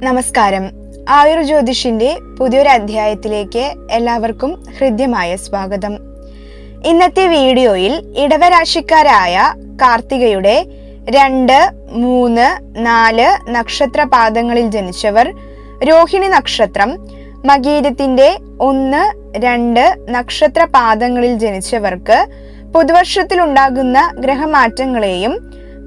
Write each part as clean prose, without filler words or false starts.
നമസ്കാരം. ആയുർ ജ്യോതിഷിന്റെ പുതിയൊരു അധ്യായത്തിലേക്ക് എല്ലാവർക്കും ഹൃദ്യമായ സ്വാഗതം. ഇന്നത്തെ വീഡിയോയിൽ ഇടവരാശിക്കാരായ കാർത്തികയുടെ 2, 3, 4 നക്ഷത്ര പാദങ്ങളിൽ ജനിച്ചവർ, രോഹിണി നക്ഷത്രം, മകീരത്തിന്റെ 1, 2 നക്ഷത്ര പാദങ്ങളിൽ ജനിച്ചവർക്ക് പുതുവർഷത്തിലുണ്ടാകുന്ന ഗ്രഹമാറ്റങ്ങളെയും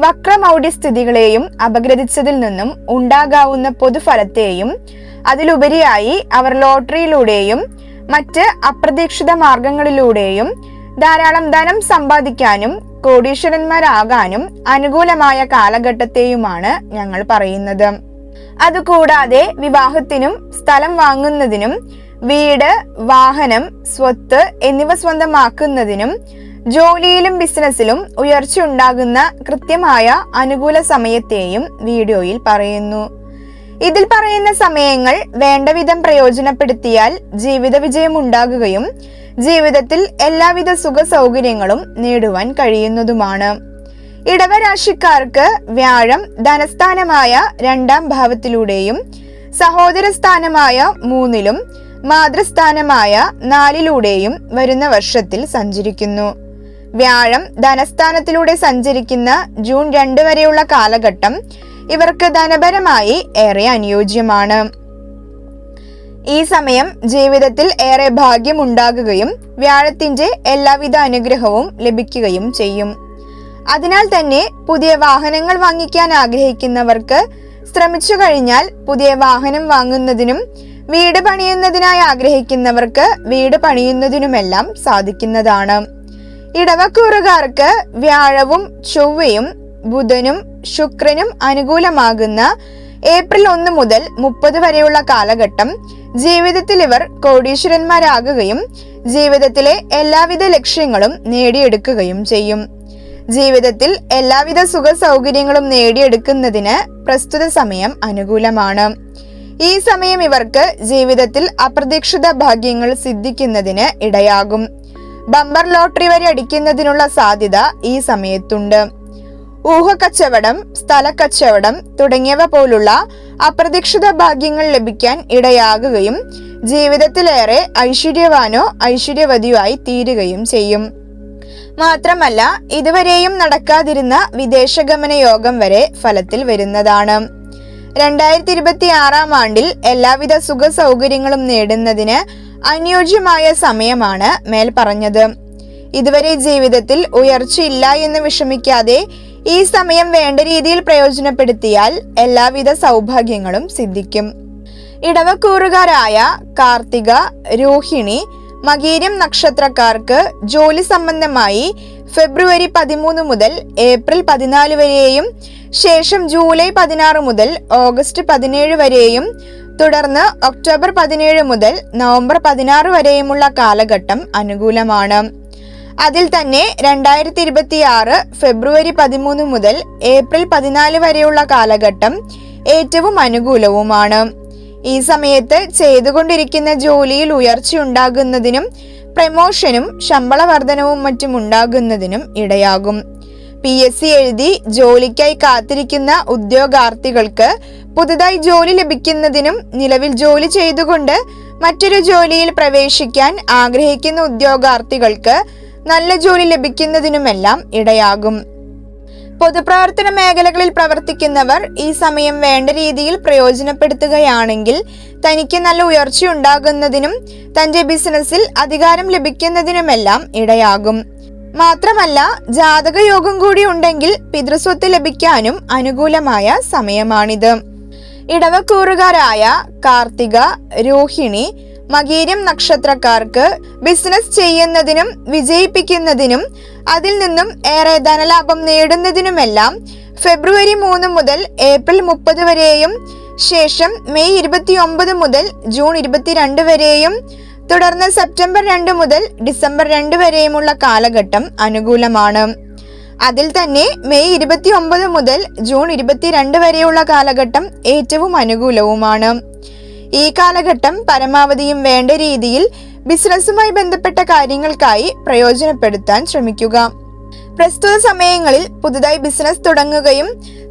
വക്രമൗഢ്യസ്ഥിതികളെയും അപഗ്രഥിച്ചതിൽ നിന്നും ഉണ്ടാകാവുന്ന പൊതുഫലത്തെയും അതിലുപരിയായി അവർ ലോട്ടറിയിലൂടെയും മറ്റ് അപ്രതീക്ഷിത മാർഗങ്ങളിലൂടെയും ധാരാളം ധനം സമ്പാദിക്കാനും കോടീശ്വരന്മാരാകാനും അനുകൂലമായ കാലഘട്ടത്തെയുമാണ് ഞങ്ങൾ പറയുന്നത്. അതുകൂടാതെ വിവാഹത്തിനും സ്ഥലം വാങ്ങുന്നതിനും വീട്, വാഹനം, സ്വത്ത് എന്നിവ സ്വന്തമാക്കുന്നതിനും ജോലിയിലും ബിസിനസ്സിലും ഉയർച്ച ഉണ്ടാകുന്ന കൃത്യമായ അനുകൂല സമയത്തെയും വീഡിയോയിൽ പറയുന്നു. ഇതിൽ പറയുന്ന സമയങ്ങൾ വേണ്ടവിധം പ്രയോജനപ്പെടുത്തിയാൽ ജീവിത വിജയം ഉണ്ടാകുകയും ജീവിതത്തിൽ എല്ലാവിധ സുഖ സൗകര്യങ്ങളും നേടുവാൻ കഴിയുന്നതുമാണ്. ഇടവരാശിക്കാർക്ക് വ്യാഴം ധനസ്ഥാനമായ 2ാം ഭാവത്തിലൂടെയും സഹോദര സ്ഥാനമായ 3ലും മാതൃസ്ഥാനമായ 4ലൂടെയും വരുന്ന വർഷത്തിൽ സഞ്ചരിക്കുന്നു. വ്യാഴം ധനസ്ഥാനത്തിലൂടെ സഞ്ചരിക്കുന്ന ജൂൺ 2 വരെയുള്ള കാലഘട്ടം ഇവർക്ക് ധനപരമായി ഏറെ അനുയോജ്യമാണ്. ഈ സമയം ജീവിതത്തിൽ ഏറെ ഭാഗ്യം ഉണ്ടാകുകയും വ്യാഴത്തിന്റെ എല്ലാവിധ അനുഗ്രഹവും ലഭിക്കുകയും ചെയ്യും. അതിനാൽ തന്നെ പുതിയ വാഹനങ്ങൾ വാങ്ങിക്കാൻ ആഗ്രഹിക്കുന്നവർക്ക് ശ്രമിച്ചു കഴിഞ്ഞാൽ പുതിയ വാഹനം വാങ്ങുന്നതിനും വീട് പണിയുന്നതിനായി ആഗ്രഹിക്കുന്നവർക്ക് വീട് പണിയുന്നതിനുമെല്ലാം സാധിക്കുന്നതാണ്. ഇടവക്കൂറുകാർക്ക് വ്യാഴവും ചൊവ്വയും ബുധനും ശുക്രനും അനുകൂലമാകുന്ന ഏപ്രിൽ 1 മുതൽ 30 വരെയുള്ള കാലഘട്ടം ജീവിതത്തിൽ ഇവർ കോടീശ്വരന്മാരാകുകയും ജീവിതത്തിലെ എല്ലാവിധ ലക്ഷ്യങ്ങളും നേടിയെടുക്കുകയും ചെയ്യും. ജീവിതത്തിൽ എല്ലാവിധ സുഖ സൗകര്യങ്ങളും നേടിയെടുക്കുന്നതിന് പ്രസ്തുത സമയം അനുകൂലമാണ്. ഈ സമയം ഇവർക്ക് ജീവിതത്തിൽ അപ്രതീക്ഷിത ഭാഗ്യങ്ങൾ സിദ്ധിക്കുന്നതിന് ഇടയാകും. ബമ്പർ ലോട്ടറി വരെ അടിക്കുന്നതിനുള്ള സാധ്യത ഈ സമയത്തുണ്ട്. ഊഹക്കച്ചവടം, സ്ഥലക്കച്ചവടം തുടങ്ങിയവ പോലുള്ള അപ്രതീക്ഷിത ഭാഗ്യങ്ങൾ ലഭിക്കാൻ ഇടയാകുകയും ജീവിതത്തിലേറെ ഐശ്വര്യവാനോ ഐശ്വര്യവതിയോ ആയി തീരുകയും ചെയ്യും. മാത്രമല്ല, ഇതുവരെയും നടക്കാതിരുന്ന വിദേശഗമന യോഗം വരെ ഫലത്തിൽ വരുന്നതാണ്. 2026 ആണ്ടിൽ എല്ലാവിധ സുഖ സൗകര്യങ്ങളും നേടുന്നതിന് അനുയോജ്യമായ സമയമാണ് മേൽ പറഞ്ഞത്. ഇതുവരെ ജീവിതത്തിൽ ഉയർച്ചയില്ല എന്ന് വിഷമിക്കാതെ ഈ സമയം വേണ്ട രീതിയിൽ പ്രയോജനപ്പെടുത്തിയാൽ എല്ലാവിധ സൗഭാഗ്യങ്ങളും സിദ്ധിക്കും. ഇടവക്കൂറുകാരായ കാർത്തിക, രോഹിണി, മകീരം നക്ഷത്രക്കാർക്ക് ജോലി സംബന്ധമായി ഫെബ്രുവരി 13 മുതൽ ഏപ്രിൽ 14 വരെയും ശേഷം ജൂലൈ 16 മുതൽ ഓഗസ്റ്റ് 17 വരെയും തുടർന്ന് ഒക്ടോബർ 17 മുതൽ നവംബർ 16 വരെയുമുള്ള കാലഘട്ടം അനുകൂലമാണ്. അതിൽ തന്നെ 2026 ഫെബ്രുവരി 13 മുതൽ ഏപ്രിൽ 14 വരെയുള്ള കാലഘട്ടം ഏറ്റവും അനുകൂലവുമാണ്. ഈ സമയത്ത് ചെയ്തുകൊണ്ടിരിക്കുന്ന ജോലിയിൽ ഉയർച്ചയുണ്ടാകുന്നതിനും പ്രമോഷനും ശമ്പള വർധനവും മറ്റും ഉണ്ടാകുന്നതിനും ഇടയാകും. PSC എഴുതി ജോലിക്കായി കാത്തിരിക്കുന്ന ഉദ്യോഗാർത്ഥികൾക്ക് പുതുതായി ജോലി ലഭിക്കുന്നതിനും നിലവിൽ ജോലി ചെയ്തുകൊണ്ട് മറ്റൊരു ജോലിയിൽ പ്രവേശിക്കാൻ ആഗ്രഹിക്കുന്ന ഉദ്യോഗാർത്ഥികൾക്ക് നല്ല ജോലി ലഭിക്കുന്നതിനുമെല്ലാം ഇടയാകും. പൊതുപ്രവർത്തന മേഖലകളിൽ പ്രവർത്തിക്കുന്നവർ ഈ സമയം വേണ്ട രീതിയിൽ പ്രയോജനപ്പെടുത്തുകയാണെങ്കിൽ തനിക്ക് നല്ല ഉയർച്ചയുണ്ടാകുന്നതിനും തന്റെ ബിസിനസ്സിൽ അധികാരം ലഭിക്കുന്നതിനുമെല്ലാം ഇടയാകും. മാത്രമല്ല, ജാതകയോഗം കൂടി ഉണ്ടെങ്കിൽ പിതൃസ്വത്ത് ലഭിക്കാനും അനുകൂലമായ സമയമാണിത്. ഇടവക്കൂറുകാരായ കാർത്തിക, രോഹിണി, മകീരം നക്ഷത്രക്കാർക്ക് ബിസിനസ് ചെയ്യുന്നതിനും വിജയിപ്പിക്കുന്നതിനും അതിൽ നിന്നും ഏറെ ധനലാഭം നേടുന്നതിനുമെല്ലാം ഫെബ്രുവരി 3 മുതൽ ഏപ്രിൽ 30 വരെയും ശേഷം മെയ് 29 മുതൽ ജൂൺ 22 വരെയും തുടർന്ന് സെപ്റ്റംബർ 2 മുതൽ ഡിസംബർ 2 വരെയുമുള്ള കാലഘട്ടം അനുകൂലമാണ്. അതിൽ തന്നെ മെയ് 29 മുതൽ ജൂൺ 22 വരെയുള്ള കാലഘട്ടം ഏറ്റവും അനുകൂലവുമാണ്. ഈ കാലഘട്ടം പരമാവധിയും വേണ്ട രീതിയിൽ ബിസിനസ്സുമായി ബന്ധപ്പെട്ട കാര്യങ്ങൾക്കായി പ്രയോജനപ്പെടുത്താൻ ശ്രമിക്കുക. പ്രസ്തുത സമയങ്ങളിൽ പുതുതായി ബിസിനസ് തുടങ്ങുകയും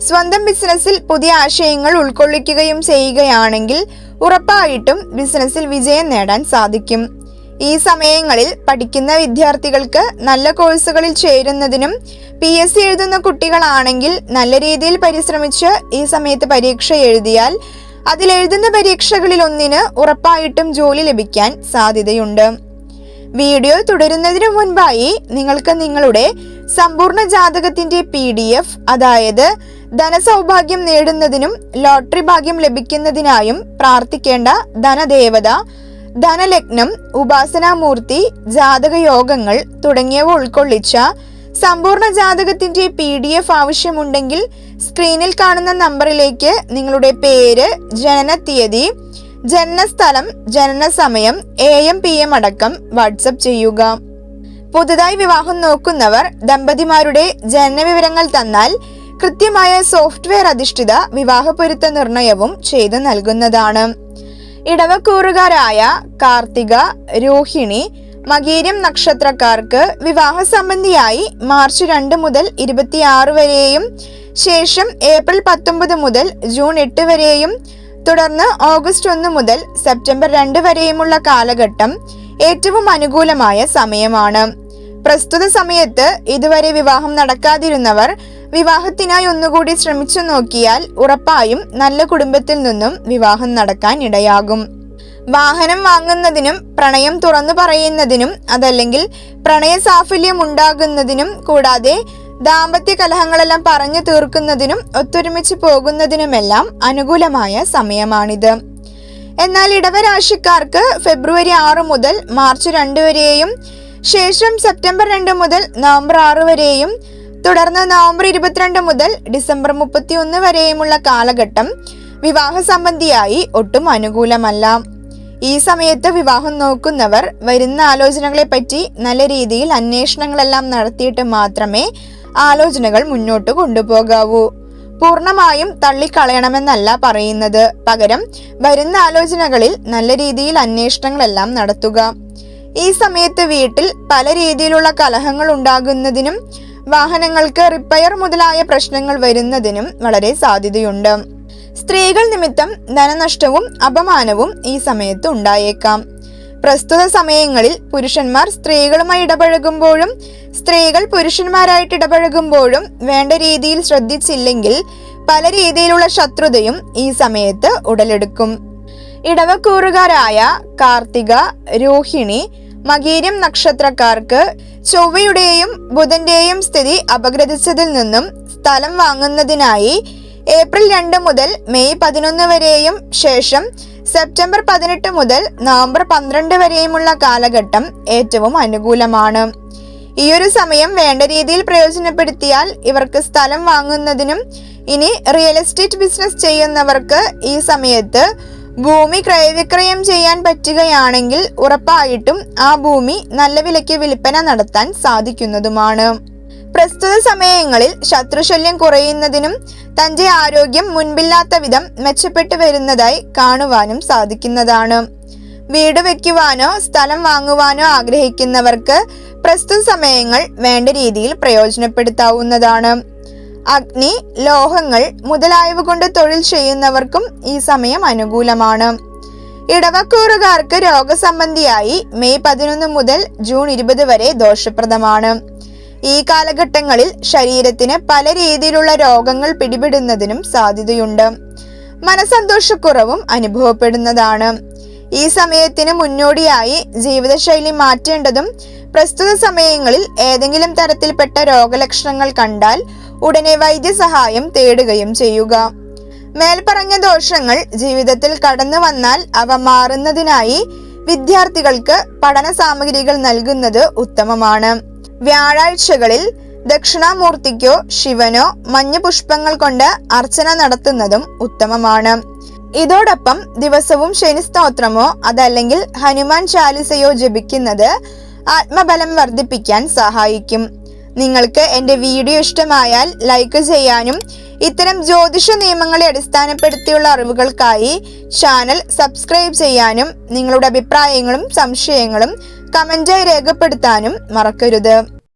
സ്വന്തം ബിസിനസ്സിൽ പുതിയ ആശയങ്ങൾ ഉൾക്കൊള്ളിക്കുകയും ചെയ്യുകയാണെങ്കിൽ ഉറപ്പായിട്ടും ബിസിനസ്സിൽ വിജയം നേടാൻ സാധിക്കും. ഈ സമയങ്ങളിൽ പഠിക്കുന്ന വിദ്യാർത്ഥികൾക്ക് നല്ല കോഴ്സുകളിൽ ചേരുന്നതിനും PSC എഴുതുന്ന കുട്ടികളാണെങ്കിൽ നല്ല രീതിയിൽ പരിശ്രമിച്ച് ഈ സമയത്ത് പരീക്ഷ എഴുതിയാൽ അതിലെഴുതുന്ന പരീക്ഷകളിൽ ഒന്നിന് ഉറപ്പായിട്ടും ജോലി ലഭിക്കാൻ സാധ്യതയുണ്ട്. വീഡിയോ തുടരുന്നതിനു മുൻപായി നിങ്ങൾക്ക് നിങ്ങളുടെ സമ്പൂർണ്ണ ജാതകത്തിന്റെ PDF, അതായത് ധനസൗഭാഗ്യം നേടുന്നതിനും ലോട്ടറി ഭാഗ്യം ലഭിക്കുന്നതിനായും പ്രാർത്ഥിക്കേണ്ട ധനദേവത, ധനലഗ്നം, ഉപാസനാമൂർത്തി, ജാതകയോഗങ്ങൾ തുടങ്ങിയവ ഉൾക്കൊള്ളിച്ച സമ്പൂർണ്ണ ജാതകത്തിന്റെ PDF ആവശ്യമുണ്ടെങ്കിൽ സ്ക്രീനിൽ കാണുന്ന നമ്പറിലേക്ക് നിങ്ങളുടെ പേര്, ജനനത്തീയതി, ജനനസ്ഥലം, ജനനസമയം, AM PM അടക്കം വാട്സപ്പ് ചെയ്യുക. പുതുതായി വിവാഹം നോക്കുന്നവർ ദമ്പതിമാരുടെ ജനനവിവരങ്ങൾ തന്നാൽ കൃത്യമായ സോഫ്റ്റ്വെയർ അധിഷ്ഠിത വിവാഹ പൊരുത്ത നിർണയവും ചെയ്തു നൽകുന്നതാണ്. ഇടവക്കൂറുകാരായ കാർത്തിക, രോഹിണി, മകീരം നക്ഷത്രക്കാർക്ക് വിവാഹ സംബന്ധിയായി മാർച്ച് 2 മുതൽ 26 വരെയും ശേഷം ഏപ്രിൽ 19 മുതൽ ജൂൺ 8 വരെയും തുടർന്ന് ഓഗസ്റ്റ് 1 മുതൽ സെപ്റ്റംബർ 2 വരെയുമുള്ള കാലഘട്ടം ഏറ്റവും അനുകൂലമായ സമയമാണ്. പ്രസ്തുത സമയത്ത് ഇതുവരെ വിവാഹം നടക്കാതിരുന്നവർ വിവാഹത്തിനായി ഒന്നുകൂടി ശ്രമിച്ചു നോക്കിയാൽ ഉറപ്പായും നല്ല കുടുംബത്തിൽ നിന്നും വിവാഹം നടക്കാൻ ഇടയാകും. വാഹനം വാങ്ങുന്നതിനും പ്രണയം തുറന്നു പറയുന്നതിനും അതല്ലെങ്കിൽ പ്രണയ സാഫല്യം ഉണ്ടാകുന്നതിനും കൂടാതെ ദാമ്പത്യ കലഹങ്ങളെല്ലാം പറഞ്ഞു തീർക്കുന്നതിനും ഒത്തൊരുമിച്ച് പോകുന്നതിനുമെല്ലാം അനുകൂലമായ സമയമാണിത്. എന്നാൽ ഇടവരാശിക്കാർക്ക് ഫെബ്രുവരി 6 മുതൽ മാർച്ച് 2 വരെയും ശേഷം സെപ്റ്റംബർ 2 മുതൽ നവംബർ 6 വരെയും തുടർന്ന് നവംബർ 22 മുതൽ ഡിസംബർ 31 വരെയുമുള്ള കാലഘട്ടം വിവാഹ സംബന്ധിയായി ഒട്ടും അനുകൂലമല്ല. ഈ സമയത്ത് വിവാഹം നോക്കുന്നവർ വരുന്ന ആലോചനകളെ പറ്റി നല്ല രീതിയിൽ അന്വേഷണങ്ങളെല്ലാം നടത്തിയിട്ട് മാത്രമേ ആലോചനകൾ മുന്നോട്ട് കൊണ്ടുപോകാവൂ. പൂർണ്ണമായും തള്ളിക്കളയണമെന്നല്ല പറയുന്നത്, പകരം വരുന്ന ആലോചനകളിൽ നല്ല രീതിയിൽ അന്വേഷണങ്ങളെല്ലാം നടത്തുക. ഈ സമയത്ത് വീട്ടിൽ പല രീതിയിലുള്ള കലഹങ്ങൾ ഉണ്ടാകുന്നതിനും വാഹനങ്ങൾക്ക് റിപ്പയർ മുതലായ പ്രശ്നങ്ങൾ വരുന്നതിനും വളരെ സാധ്യതയുണ്ട്. സ്ത്രീകൾ നിമിത്തം ധനനഷ്ടവും അപമാനവും ഈ സമയത്ത് ഉണ്ടായേക്കാം. പ്രസ്തുത സമയങ്ങളിൽ പുരുഷന്മാർ സ്ത്രീകളുമായി ഇടപഴകുമ്പോഴും സ്ത്രീകൾ പുരുഷന്മാരായിട്ട് ഇടപഴകുമ്പോഴും വേണ്ട രീതിയിൽ ശ്രദ്ധിച്ചില്ലെങ്കിൽ പല രീതിയിലുള്ള ശത്രുതയും ഈ സമയത്ത് ഉടലെടുക്കും. ഇടവക്കൂറുകാരായ കാർത്തിക, രോഹിണി, മകീരം നക്ഷത്രക്കാർക്ക് ചൊവ്വയുടെയും ബുധന്റെയും സ്ഥിതി അപഗ്രഥിച്ചതിൽ നിന്നും സ്ഥലം വാങ്ങുന്നതിനായി ഏപ്രിൽ 2 മുതൽ മെയ് 11 വരെയും ശേഷം സെപ്റ്റംബർ 18 മുതൽ നവംബർ 12 വരെയുമുള്ള കാലഘട്ടം ഏറ്റവും അനുകൂലമാണ്. ഈയൊരു സമയം വേണ്ട രീതിയിൽ പ്രയോജനപ്പെടുത്തിയാൽ ഇവർക്ക് സ്ഥലം വാങ്ങുന്നതിനും ഇനി റിയൽ എസ്റ്റേറ്റ് ബിസിനസ് ചെയ്യുന്നവർക്ക് ഈ സമയത്ത് ഭൂമി ക്രയവിക്രയം ചെയ്യാൻ പറ്റുകയാണെങ്കിൽ ഉറപ്പായിട്ടും ആ ഭൂമി നല്ല വിലയ്ക്ക് വിൽപ്പന നടത്താൻ സാധിക്കുന്നതുമാണ്. പ്രസ്തുത സമയങ്ങളിൽ ശത്രുശല്യം കുറയുന്നതിനും തന്റെ ആരോഗ്യം മുൻപില്ലാത്ത വിധം മെച്ചപ്പെട്ടു വരുന്നതായി കാണുവാനും സാധിക്കുന്നതാണ്. വീട് വെക്കുവാനോ സ്ഥലം വാങ്ങുവാനോ ആഗ്രഹിക്കുന്നവർക്ക് പ്രസ്തുത സമയങ്ങൾ വേണ്ട രീതിയിൽ പ്രയോജനപ്പെടുത്താവുന്നതാണ്. അഗ്നി, ലോഹങ്ങൾ മുതലായവ കൊണ്ട് തൊഴിൽ ചെയ്യുന്നവർക്കും ഈ സമയം അനുകൂലമാണ്. ഇടവക്കൂറുകാർക്ക് രോഗസംബന്ധിയായി മെയ് 11 മുതൽ ജൂൺ 20 വരെ ദോഷപ്രദമാണ്. ഈ കാലഘട്ടങ്ങളിൽ ശരീരത്തിന് പല രീതിയിലുള്ള രോഗങ്ങൾ പിടിപെടുന്നതിനും സാധ്യതയുണ്ട്. മനസന്തോഷക്കുറവും അനുഭവപ്പെടുന്നതാണ്. ഈ സമയത്തിന് മുന്നോടിയായി ജീവിതശൈലി മാറ്റേണ്ടതും പ്രസ്തുത സമയങ്ങളിൽ ഏതെങ്കിലും തരത്തിൽപ്പെട്ട രോഗലക്ഷണങ്ങൾ കണ്ടാൽ ഉടനെ വൈദ്യസഹായം തേടുകയും ചെയ്യുക. മേൽപ്പറഞ്ഞ ദോഷങ്ങൾ ജീവിതത്തിൽ കടന്നു വന്നാൽ അവ മാറുന്നതിനായി വിദ്യാർത്ഥികൾക്ക് പഠന സാമഗ്രികൾ നൽകുന്നത് ഉത്തമമാണ്. വ്യാഴാഴ്ചകളിൽ ദക്ഷിണാമൂർത്തിക്കോ ശിവനോ മഞ്ഞ പുഷ്പങ്ങൾ കൊണ്ട് അർച്ചന നടത്തുന്നതും ഉത്തമമാണ്. ഇതോടൊപ്പം ദിവസവും ശനി സ്തോത്രമോ അതല്ലെങ്കിൽ ഹനുമാൻ ചാലിസയോ ജപിക്കുന്നത് ആത്മബലം വർദ്ധിപ്പിക്കാൻ സഹായിക്കും. നിങ്ങൾക്ക് എൻ്റെ വീഡിയോ ഇഷ്ടമായാൽ ലൈക്ക് ചെയ്യാനും ഇത്തരം ജ്യോതിഷ നിയമങ്ങളെ അടിസ്ഥാനപ്പെടുത്തിയുള്ള അറിവുകൾക്കായി ചാനൽ സബ്സ്ക്രൈബ് ചെയ്യാനും നിങ്ങളുടെ അഭിപ്രായങ്ങളും സംശയങ്ങളും കമന്റായി രേഖപ്പെടുത്താനും മറക്കരുത്.